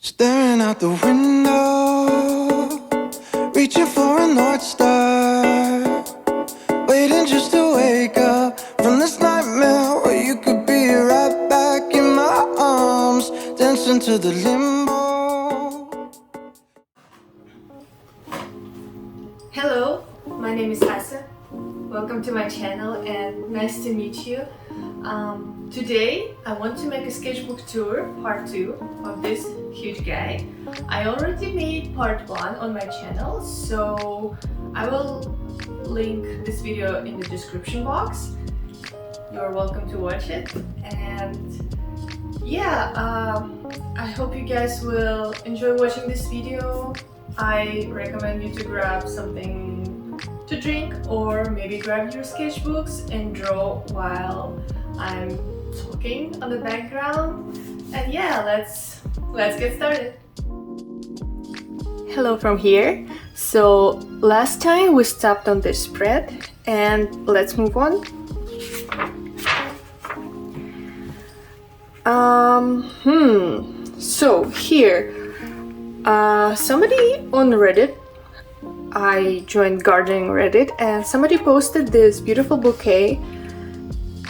Staring out the window, reaching for a North Star, waiting just to wake up from this nightmare where you could be right back in my arms, dancing to the limbo. Hello, my name is Asa. Welcome to my channel and nice to meet you. Today I want to make a sketchbook tour, part 2 of this huge guy. I already made part 1 on my channel, so I will link this video in the description box. You're welcome to watch it. And yeah, I hope you guys will enjoy watching this video. I recommend you to grab something to drink or maybe grab your sketchbooks and draw while I'm talking on the background. And yeah, let's get started. Hello from here. So last time we stopped on this spread and let's move on. So here somebody on Reddit, I joined gardening Reddit, and somebody posted this beautiful bouquet,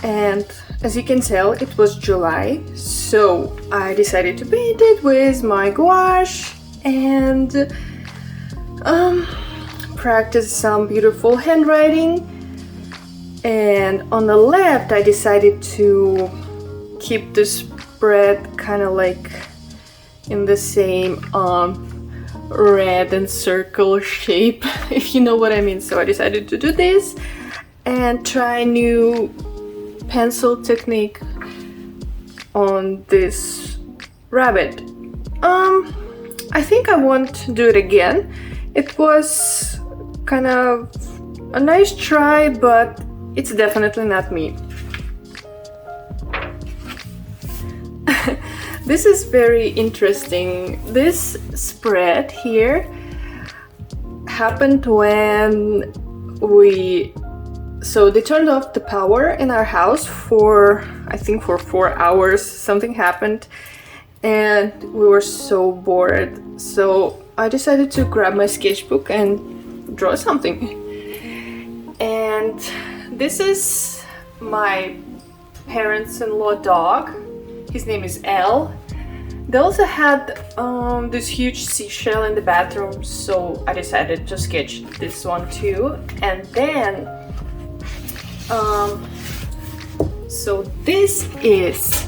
and as you can tell it was July, so I decided to paint it with my gouache and practice some beautiful handwriting. And on the left I decided to keep the spread kind of like in the same red and circle shape, if you know what I mean. So I decided to do this and try new pencil technique on this rabbit. I think I won't do it again. It was kind of a nice try, but it's definitely not me. This is very interesting. This spread here happened when they turned off the power in our house for, I think, for 4 hours. Something happened and we were so bored. So I decided to grab my sketchbook and draw something. And this is my parents-in-law dog. His name is Elle. They also had this huge seashell in the bathroom, so I decided to sketch this one too. And then, so this is,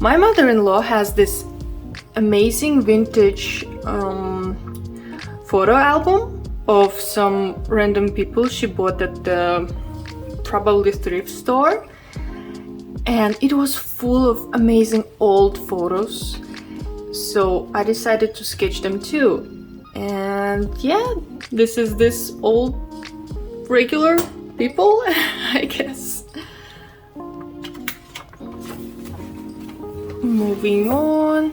my mother-in-law has this amazing vintage photo album of some random people she bought at the probably thrift store. And it was full of amazing old photos, so I decided to sketch them too. And yeah, this is this old regular people, I guess. Moving on.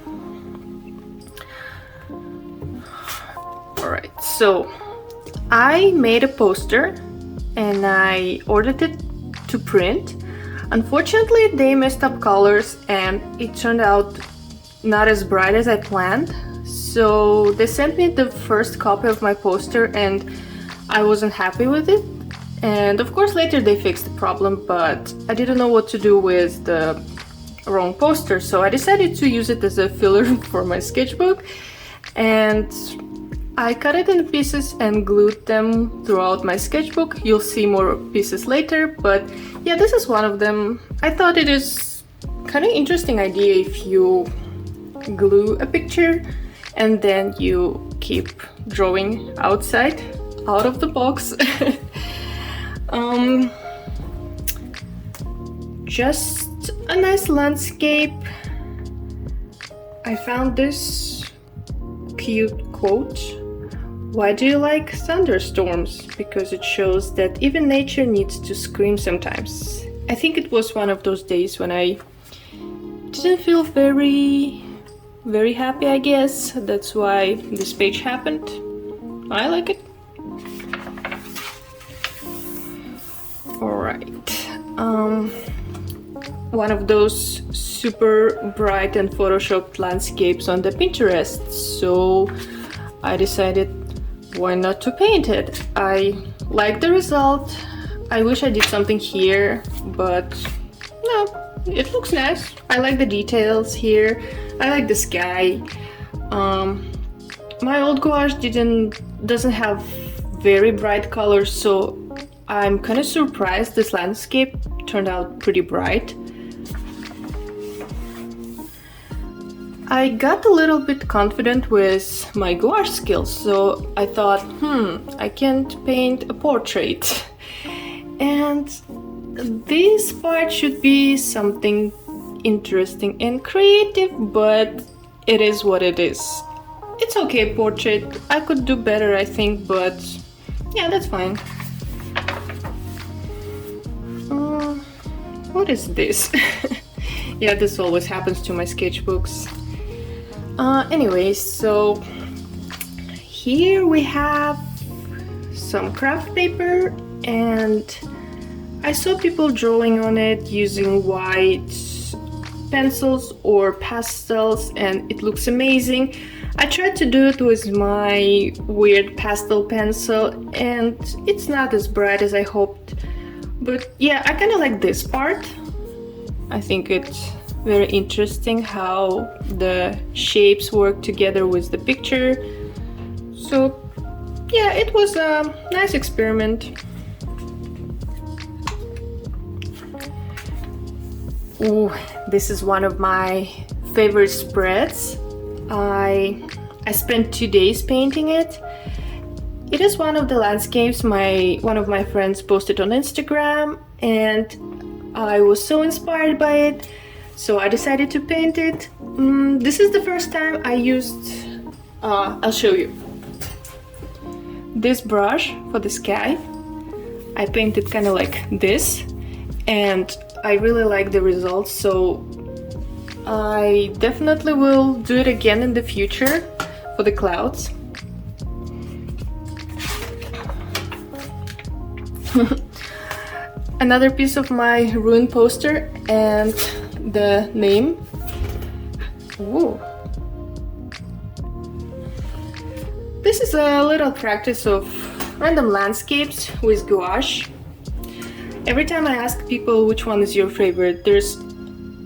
Alright, so I made a poster and I ordered it to print. Unfortunately, they messed up colors and it turned out not as bright as I planned. So they sent me the first copy of my poster and I wasn't happy with it. And of course later they fixed the problem, but I didn't know what to do with the wrong poster. So I decided to use it as a filler for my sketchbook. And I cut it in pieces and glued them throughout my sketchbook. You'll see more pieces later, but yeah, this is one of them. I thought it is kind of interesting idea if you glue a picture and then you keep drawing outside, out of the box. Just a nice landscape. I found this cute quote. Why do you like thunderstorms? Because it shows that even nature needs to scream sometimes. I think it was one of those days when I didn't feel very happy, I guess. That's why this page happened. I like it. Alright. one of those super bright and photoshopped landscapes on the Pinterest, so I decided why not to paint it. I like the result. I wish I did something here, but no, it looks nice. I like the details here. I like the sky. My old gouache doesn't have very bright colors, so I'm kind of surprised this landscape turned out pretty bright. I got a little bit confident with my gouache skills, so I thought, I can't paint a portrait. And this part should be something interesting and creative, but it is what it is. It's okay, portrait. I could do better, I think, but yeah, that's fine. What is this? Yeah, this always happens to my sketchbooks. Anyways, so here we have some craft paper, and I saw people drawing on it using white pencils or pastels, and it looks amazing. I tried to do it with my weird pastel pencil, and it's not as bright as I hoped. But yeah, I kind of like this part. I think it's very interesting how the shapes work together with the picture. So yeah, it was a nice experiment. Ooh, this is one of my favorite spreads. I spent 2 days painting it. It is one of the landscapes one of my friends posted on Instagram, and I was so inspired by it, so I decided to paint it. This is the first time I used, I'll show you, this brush for the sky. I painted kind of like this, and I really like the results, so I definitely will do it again in the future for the clouds. Another piece of my ruined poster and the name. Ooh. This is a little practice of random landscapes with gouache. Every time I ask people which one is your favorite,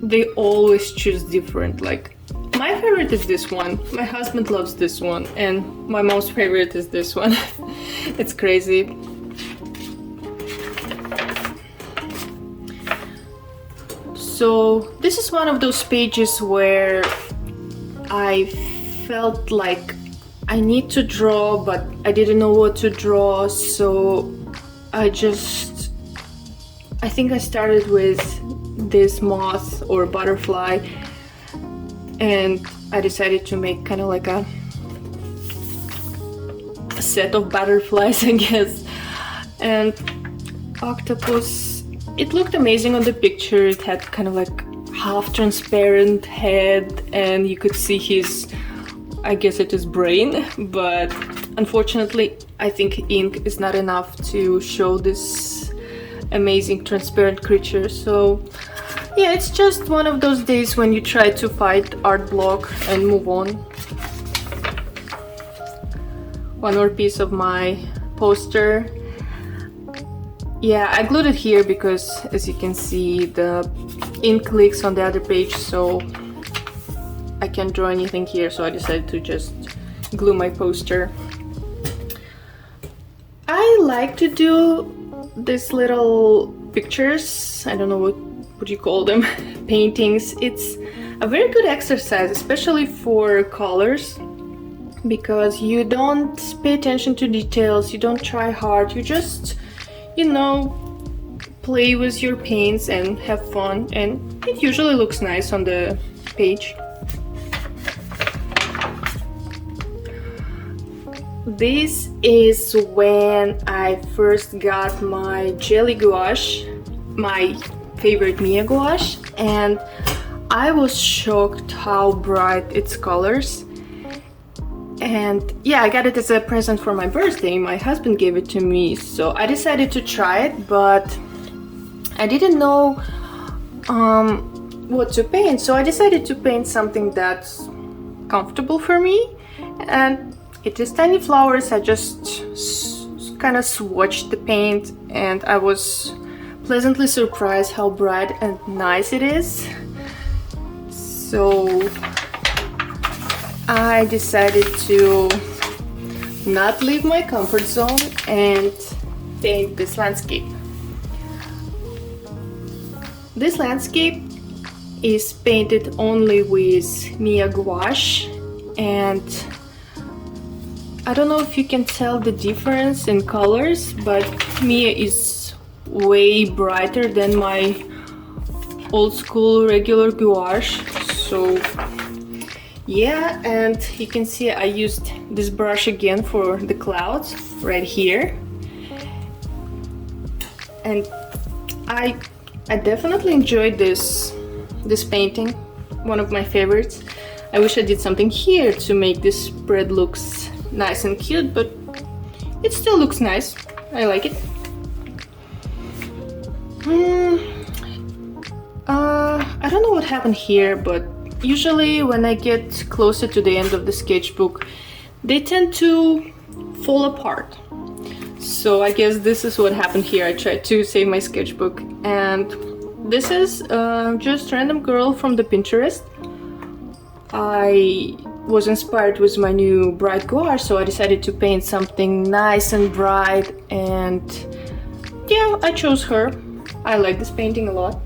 they always choose different. Like, my favorite is this one, my husband loves this one, and my mom's favorite is this one. It's crazy. So this is one of those pages where I felt like I need to draw, but I didn't know what to draw, so I think I started with this moth or butterfly, and I decided to make kind of like a set of butterflies, I guess. And octopus, it looked amazing on the picture. It had kind of like half transparent head, and you could see his, I guess it is brain, but unfortunately I think ink is not enough to show this amazing transparent creature. So yeah, it's just one of those days when you try to fight art block and move on. One more piece of my poster. Yeah, I glued it here because, as you can see, the ink leaks on the other page, so I can't draw anything here, so I decided to just glue my poster. I like to do these little pictures, I don't know what you call them, paintings. It's a very good exercise, especially for colors, because you don't pay attention to details, you don't try hard, you just, play with your paints and have fun, and it usually looks nice on the page. This is when I first got my jelly gouache, my favorite Miya gouache, and I was shocked how bright its colors. And yeah, I got it as a present for my birthday. My husband gave it to me, so I decided to try it, but I didn't know what to paint. So I decided to paint something that's comfortable for me, and it is tiny flowers. I just kind of swatched the paint, and I was pleasantly surprised how bright and nice it is. So I decided to not leave my comfort zone and paint this landscape. This landscape is painted only with Miya gouache, and I don't know if you can tell the difference in colors, but Miya is way brighter than my old school regular gouache. So yeah, and you can see I used this brush again for the clouds right here, and I definitely enjoyed this painting, one of my favorites. I wish I did something here to make this spread looks nice and cute, but it still looks nice. I like it. I don't know what happened here, but usually when I get closer to the end of the sketchbook, they tend to fall apart. So I guess this is what happened here. I tried to save my sketchbook, and this is just random girl from the Pinterest. I was inspired with my new bright gouache, so I decided to paint something nice and bright, and yeah, I chose her. I like this painting a lot.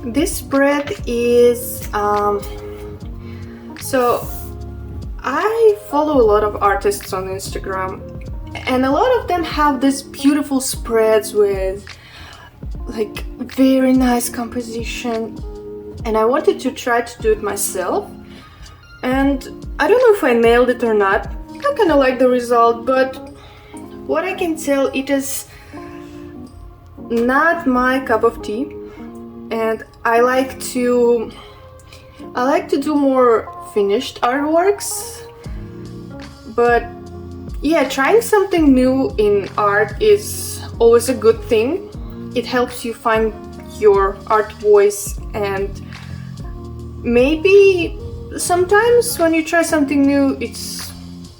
This spread is so I follow a lot of artists on Instagram, and a lot of them have these beautiful spreads with like very nice composition, and I wanted to try to do it myself, and I don't know if I nailed it or not. I kind of like the result, but what I can tell, it is not my cup of tea, and I like to do more finished artworks. But yeah, trying something new in art is always a good thing. It helps you find your art voice, and maybe sometimes when you try something new, it's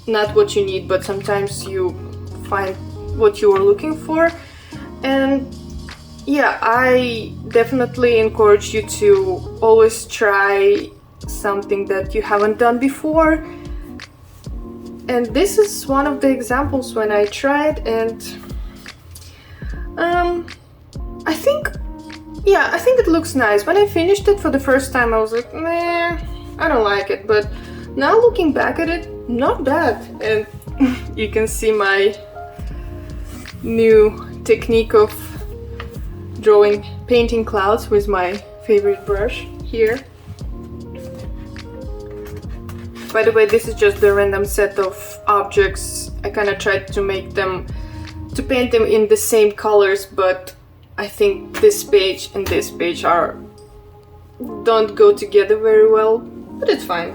not what you need, but sometimes you find what you are looking for. And yeah, I definitely encourage you to always try something that you haven't done before. And this is one of the examples when I tried, and I think it looks nice. When I finished it for the first time, I was like, meh, I don't like it. But now looking back at it, not bad. And you can see my new technique of painting clouds with my favorite brush here. By the way, this is just the random set of objects. I kind of tried to paint them in the same colors, but I think this page and this page don't go together very well, but it's fine.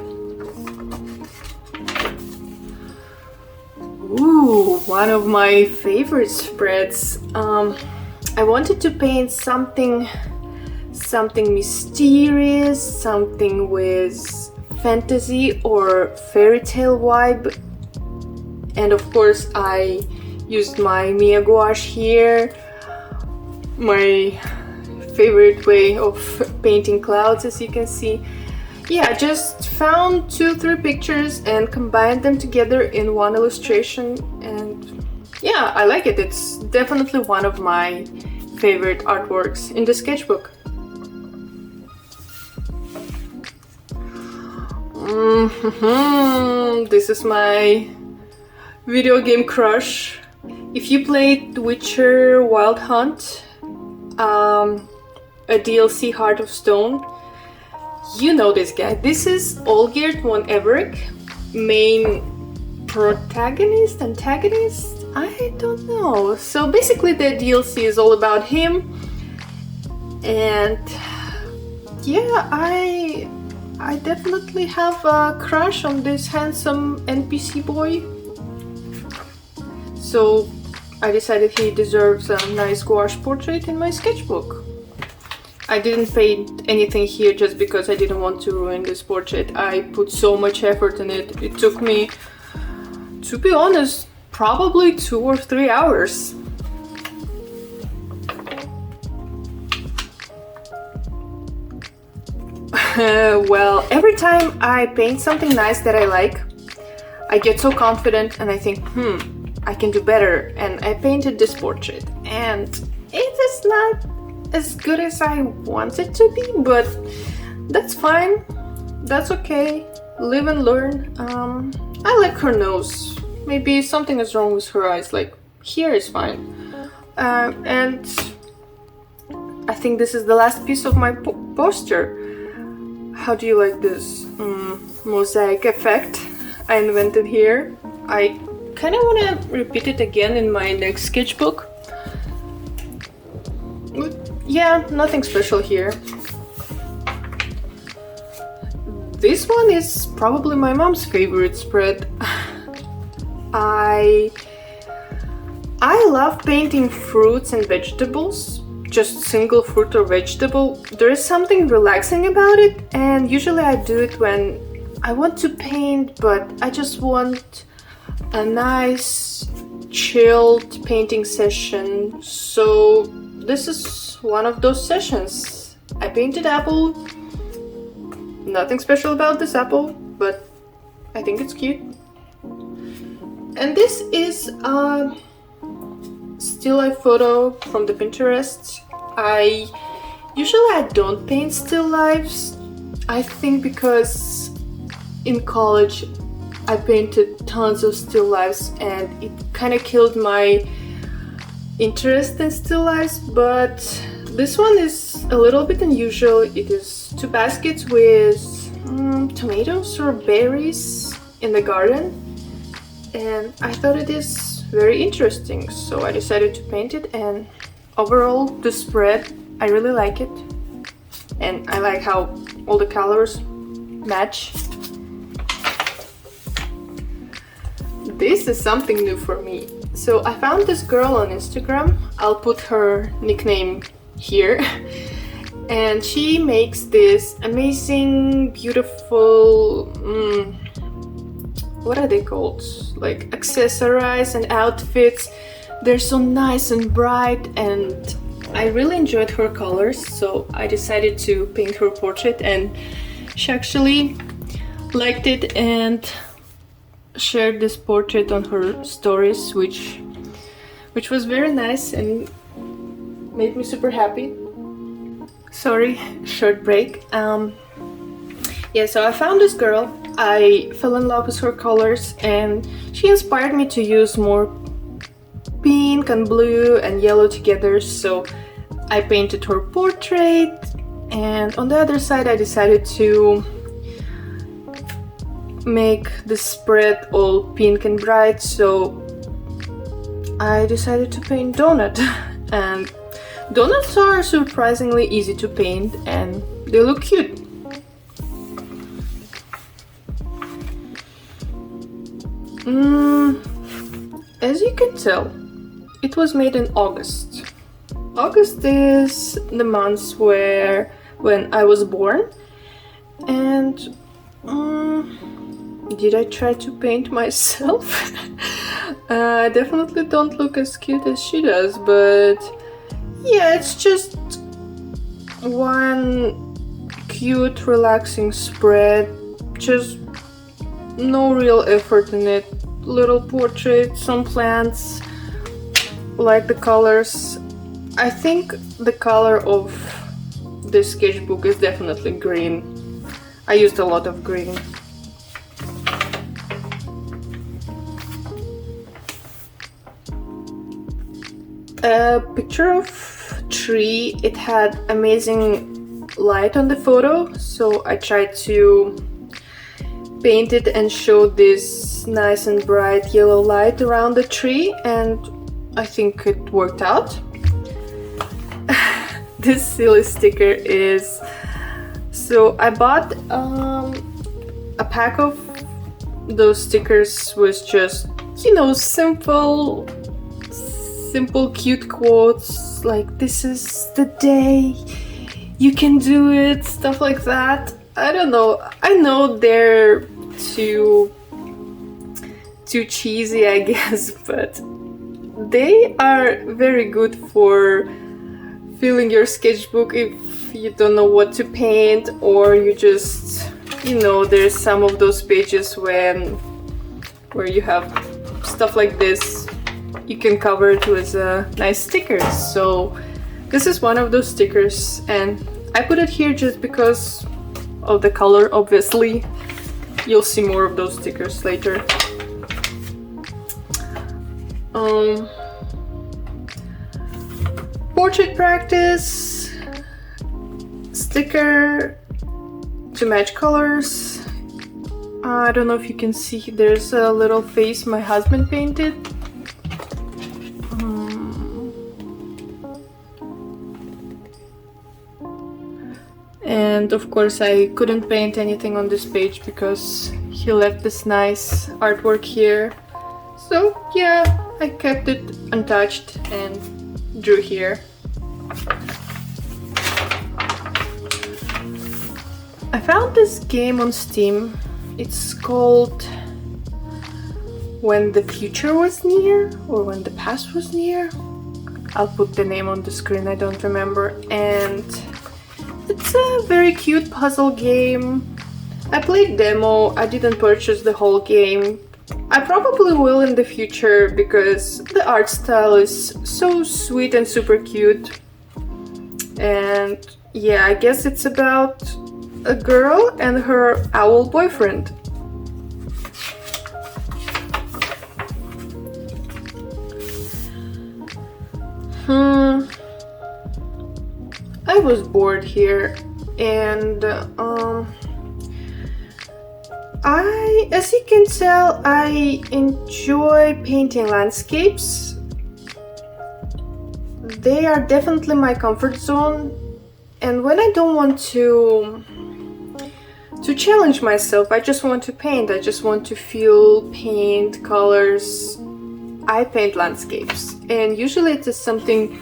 Ooh, one of my favorite spreads. I wanted to paint something mysterious, something with fantasy or fairy tale vibe, and of course I used my Miya gouache here, my favorite way of painting clouds, as you can see. Yeah, I just found 2-3 pictures and combined them together in one illustration, and yeah, I like it. It's definitely one of my favorite artworks in the sketchbook. This is my video game crush. If you played The Witcher Wild Hunt, a DLC Heart of Stone, you know this guy. This is Olgierd von Everec, main antagonist? I don't know. So basically the DLC is all about him, and yeah, I definitely have a crush on this handsome NPC boy. So I decided he deserves a nice gouache portrait in my sketchbook. I didn't paint anything here just because I didn't want to ruin this portrait. I put so much effort in it. It took me, to be honest, probably 2 or 3 hours. Well, every time I paint something nice that I like, I get so confident and I think, I can do better. And I painted this portrait and it is not as good as I want it to be, but that's fine. That's okay. Live and learn. I like her nose. Maybe something is wrong with her eyes. Like here is fine. And I think this is the last piece of my poster. How do you like this mosaic effect I invented here? I kind of want to repeat it again in my next sketchbook. Yeah, nothing special here. This one is probably my mom's favorite spread. I love painting fruits and vegetables, just single fruit or vegetable. There is something relaxing about it, and usually I do it when I want to paint, but I just want a nice chilled painting session. So this is one of those sessions. I painted apple. Nothing special about this apple, but I think it's cute. And this is a still life photo from the Pinterest. Usually I don't paint still lifes. I think because in college I painted tons of still lifes and it kind of killed my interest in still lifes, but this one is a little bit unusual. It is 2 baskets with tomatoes or berries in the garden, and I thought it is very interesting, so I decided to paint it. And overall, the spread, I really like it, and I like how all the colors match. This is something new for me. So I found this girl on Instagram. I'll put her nickname here. And she makes this amazing, beautiful, what are they called? Like accessories and outfits. They're so nice and bright, and I really enjoyed her colors, so I decided to paint her portrait, and she actually liked it and shared this portrait on her stories, which was very nice and made me super happy. Sorry, short break. Yeah, so I found this girl. I fell in love with her colors, and she inspired me to use more pink and blue and yellow together, so I painted her portrait. And on the other side I decided to make the spread all pink and bright, so I decided to paint donut. And donuts are surprisingly easy to paint and they look cute. As you can tell, it was made in August. August is the month when I was born. And did I try to paint myself? I definitely don't look as cute as she does, but yeah, it's just one cute, relaxing spread. Just no real effort in it. Little portrait, some plants, like the colors. I think the color of this sketchbook is definitely green. I used a lot of green. A picture of tree. It had amazing light on the photo, so I tried to paint it and show this nice and bright yellow light around the tree, and I think it worked out. This silly sticker is... So I bought a pack of those stickers with just you know, simple cute quotes like "this is the day, you can do it," stuff like that. I don't know. I know they're too cheesy, I guess, but they are very good for filling your sketchbook if you don't know what to paint, or you just, you know, there's some of those pages where you have stuff like this. You can cover it with nice stickers. So this is one of those stickers, and I put it here just because of the color, obviously. You'll see more of those stickers later. Portrait practice sticker to match colors. I don't know if you can see, there's a little face my husband painted. And of course I couldn't paint anything on this page because he left this nice artwork here. So yeah, I kept it untouched and drew here. I found this game on Steam. It's called When the Future Was Near, or When the Past Was Near. I'll put the name on the screen, I don't remember. And it's a very cute puzzle game. I played demo, I didn't purchase the whole game. I probably will in the future because the art style is so sweet and super cute. And yeah, I guess it's about a girl and her owl boyfriend. I was bored here, and as you can tell, I enjoy painting landscapes. They are definitely my comfort zone, and when I don't want to challenge myself, I just want to paint, I just want to feel paint, colors, I paint landscapes. And usually it is something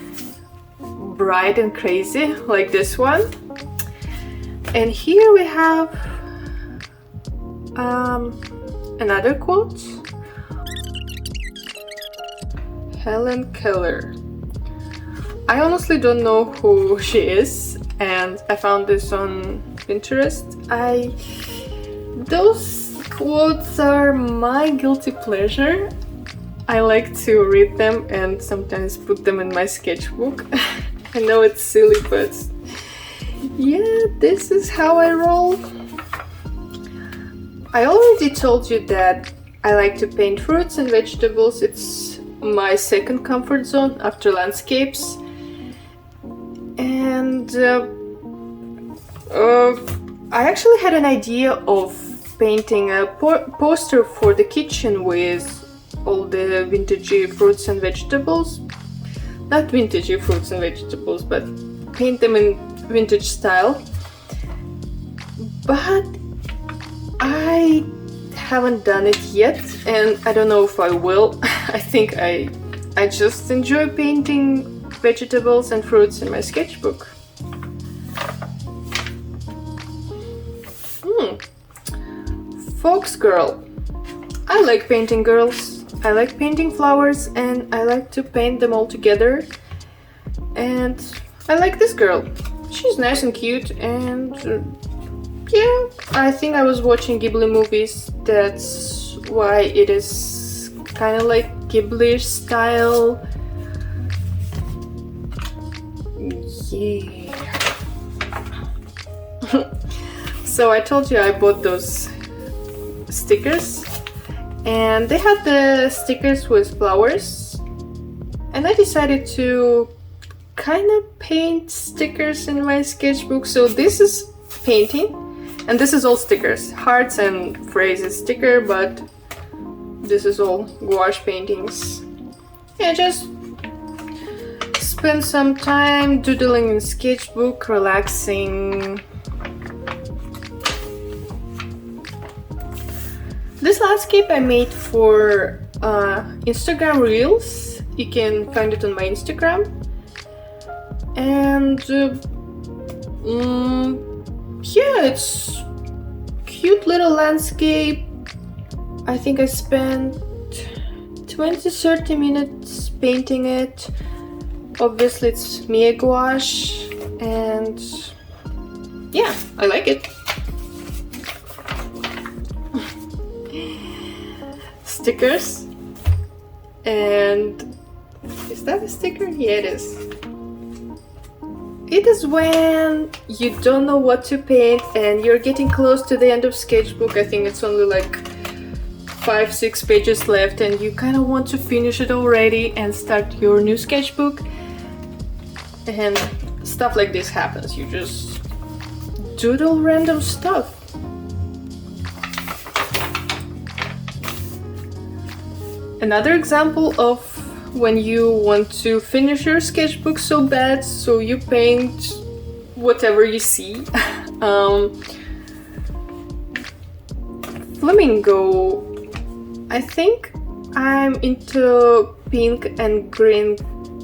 bright and crazy like this one. And here we have another quote. Helen Keller. I honestly don't know who she is, and I found this on Pinterest. Those quotes are my guilty pleasure. I like to read them and sometimes put them in my sketchbook. I know it's silly, but yeah, this is how I roll. I already told you that I like to paint fruits and vegetables. It's my second comfort zone after landscapes. And I actually had an idea of painting a poster for the kitchen with all the vintagey fruits and vegetables. Not vintagey fruits and vegetables, but paint them in vintage style. But I haven't done it yet, and I don't know if I will. I think I just enjoy painting vegetables and fruits in my sketchbook. Fox girl. I like painting girls. I like painting flowers, and I like to paint them all together. And I like this girl. She's nice and cute, and yeah, I think I was watching Ghibli movies. That's why it is kind of like Ghibli style. Yeah. So I told you I bought those stickers, and they had the stickers with flowers, and I decided to kind of paint stickers in my sketchbook. So this is painting, and this is all stickers, hearts and phrases sticker, but this is all gouache paintings. Yeah, just spend some time doodling in sketchbook, relaxing. This landscape I made for Instagram Reels. You can find it on my Instagram. And yeah, it's cute little landscape. I think I spent 20-30 minutes painting it. Obviously it's Miya gouache, and yeah, I like it. Stickers, and is that a sticker? Yeah, it is. It is when you don't know what to paint and you're getting close to the end of sketchbook. I think it's only like 5-6 pages left and you kind of want to finish it already and start your new sketchbook, and stuff like this happens. You just doodle random stuff. Another example of when you want to finish your sketchbook so bad, so you paint whatever you see. Flamingo. I think I'm into pink and green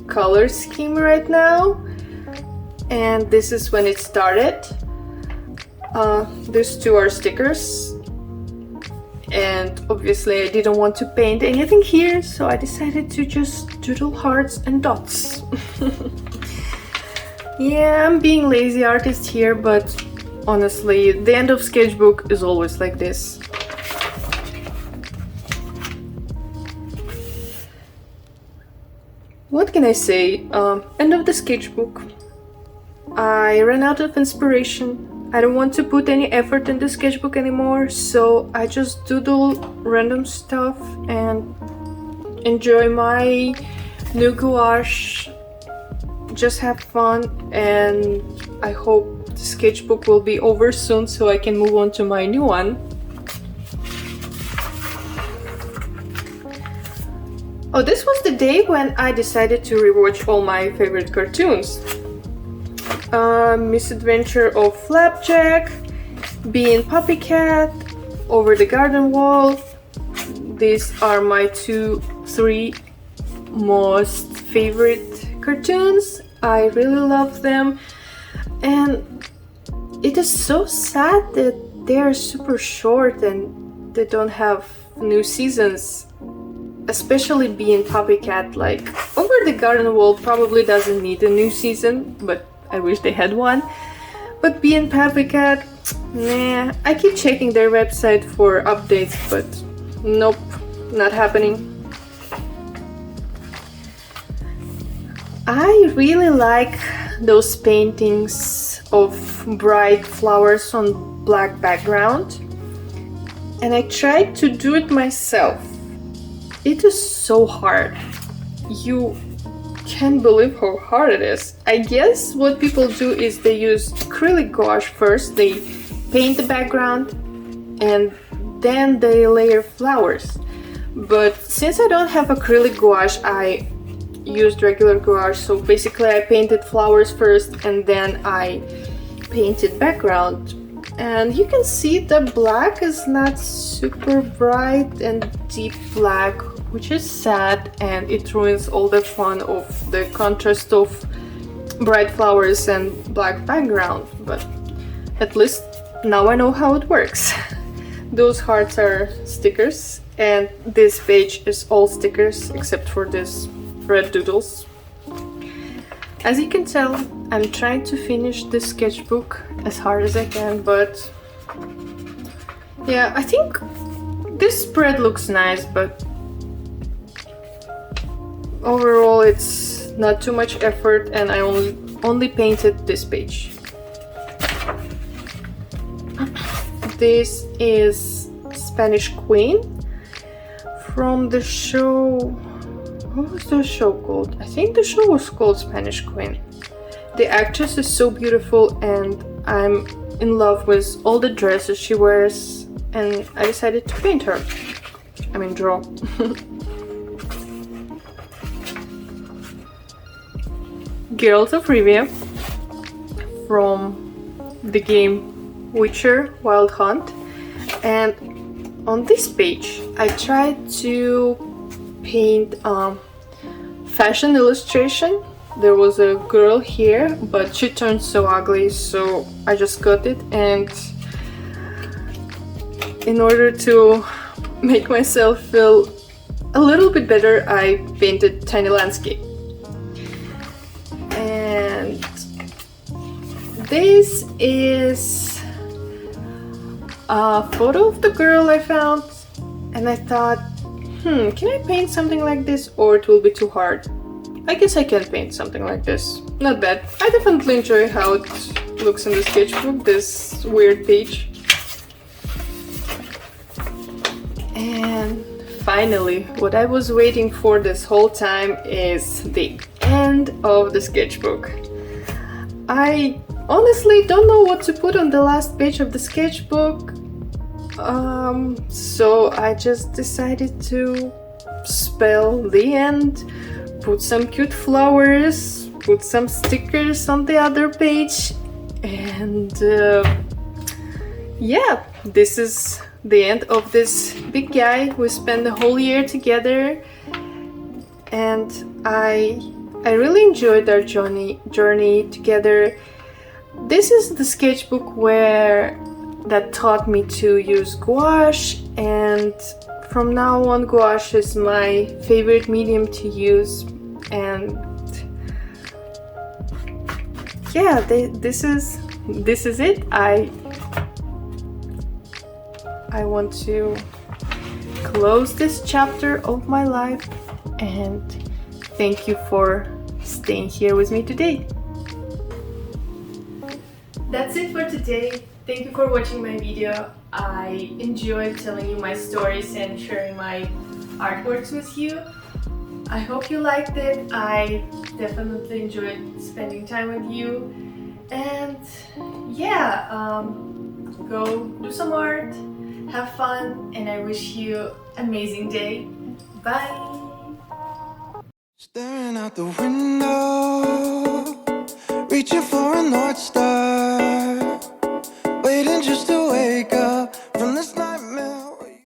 color scheme right now, and this is when it started. These two are stickers, and obviously I didn't want to paint anything here, so I decided to just doodle hearts and dots. Yeah, I'm being lazy artist here, but honestly, the end of sketchbook is always like this. What can I say? End of the sketchbook. I ran out of inspiration. I don't want to put any effort in the sketchbook anymore, so I just doodle random stuff and enjoy my new gouache. Just have fun, and I hope the sketchbook will be over soon so I can move on to my new one. Oh, this was the day when I decided to rewatch all my favorite cartoons. Misadventure of Flapjack, Being Puppy Cat, Over the Garden Wall. These are my 3 most favorite cartoons. I really love them, and it is so sad that they are super short and they don't have new seasons. Especially Being Puppy Cat. Like, Over the Garden Wall probably doesn't need a new season, but I wish they had one. But Being Puppy Cat, nah. I keep checking their website for updates, but nope, not happening. I really like those paintings of bright flowers on black background, and I tried to do it myself. It is so hard. You can't believe how hard it is. I guess what people do is they use acrylic gouache first. They paint the background and then they layer flowers. But since I don't have acrylic gouache, I used regular gouache. So basically I painted flowers first and then I painted background. And you can see the black is not super bright and deep black, which is sad, and it ruins all the fun of the contrast of bright flowers and black background. But at least now I know how it works. Those hearts are stickers, and this page is all stickers except for this red doodles. As you can tell, I'm trying to finish this sketchbook as hard as I can, but yeah, I think this spread looks nice, but overall it's not too much effort, and I only painted this page. This is Spanish Queen from the show. What was the show called? I think the show was called Spanish Queen. The actress is so beautiful, and I'm in love with all the dresses she wears, and I decided to paint her. I mean, draw. Girls of Rivia from the game Witcher Wild Hunt, and on this page I tried to paint fashion illustration. There was a girl here, but she turned so ugly, so I just cut it, and in order to make myself feel a little bit better, I painted tiny landscape. And this is a photo of the girl I found, and I thought, can I paint something like this, or it will be too hard? I guess I can paint something like this. Not bad. I definitely enjoy how it looks in the sketchbook, this weird page. And finally, what I was waiting for this whole time is the end of the sketchbook. I honestly don't know what to put on the last page of the sketchbook, so I just decided to spell the end, put some cute flowers, put some stickers on the other page, and yeah, this is the end of this big guy. We spent the whole year together, and I really enjoyed our journey together. This is the sketchbook that taught me to use gouache, and from now on gouache is my favorite medium to use. And yeah, this is it. I want to close this chapter of my life, and thank you for staying here with me today. That's it for today. Thank you for watching my video. I enjoyed telling you my stories and sharing my artworks with you. I hope you liked it. I definitely enjoyed spending time with you. And yeah, go do some art, have fun, and I wish you an amazing day. Bye! Staring out the window, reaching for a North Star, waiting just to